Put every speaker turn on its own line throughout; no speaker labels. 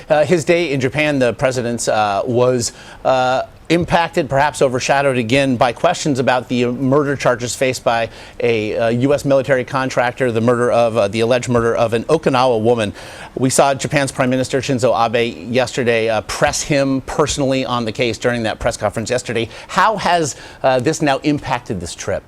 His day in Japan, the president's, was impacted, perhaps overshadowed again by questions about the murder charges faced by a U.S. military contractor, the alleged murder of an Okinawa woman. We saw Japan's Prime Minister Shinzo Abe yesterday press him personally on the case during that press conference yesterday. How has this now impacted this trip?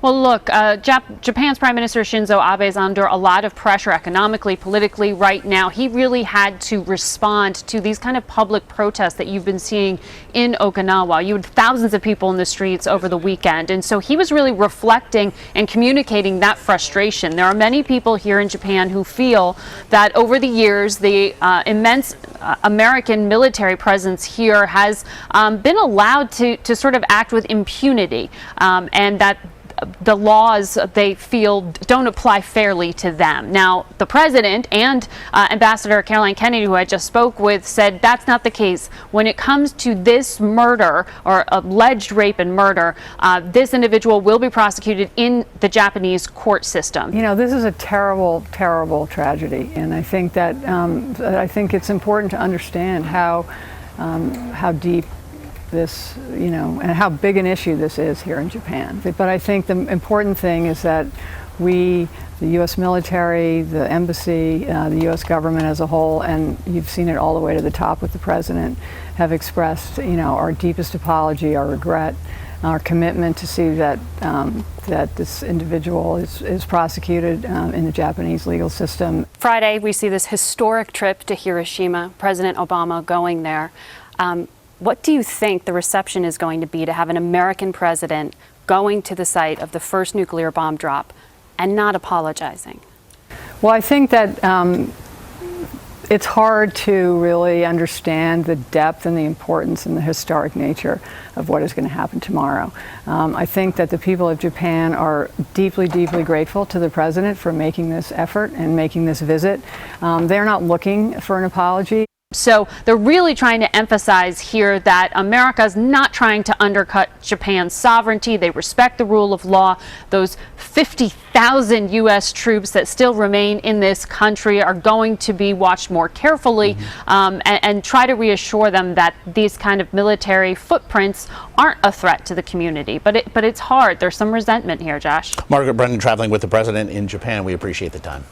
Well, look, Japan's Prime Minister Shinzo Abe is under a lot of pressure economically, politically right now. He really had to respond to these kind of public protests that you've been seeing in Okinawa. You had thousands of people in the streets over the weekend. And so he was really reflecting and communicating that frustration. There are many people here in Japan who feel that over the years, the immense American military presence here has been allowed to sort of act with impunity, and that the laws they feel don't apply fairly to them. Now, the president and Ambassador Caroline Kennedy, who I just spoke with, said that's not the case. When it comes to this murder or alleged rape and murder, this individual will be prosecuted in the Japanese court system.
You know, this is a terrible, terrible tragedy, and I think that I think it's important to understand how deep this, you know, and how big an issue this is here in Japan. But I think the important thing is that we, the U.S. military, the embassy, the U.S. government as a whole, and you've seen it all the way to the top with the president, have expressed, you know, our deepest apology, our regret, our commitment to see that that this individual is prosecuted in the Japanese legal system.
Friday, we see this historic trip to Hiroshima, President Obama going there. What do you think the reception is going to be to have an American president going to the site of the first nuclear bomb drop and not apologizing?
Well, I think that it's hard to really understand the depth and the importance and the historic nature of what is going to happen tomorrow. I think that the people of Japan are deeply, deeply grateful to the president for making this effort and making this visit. They're not looking for an apology.
So they're really trying to emphasize here that America is not trying to undercut Japan's sovereignty. They respect the rule of law. Those 50,000 U.S. troops that still remain in this country are going to be watched more carefully, and try to reassure them that these kind of military footprints aren't a threat to the community. But it's hard. There's some resentment here, Josh.
Margaret Brennan traveling with the president in Japan. We appreciate the time.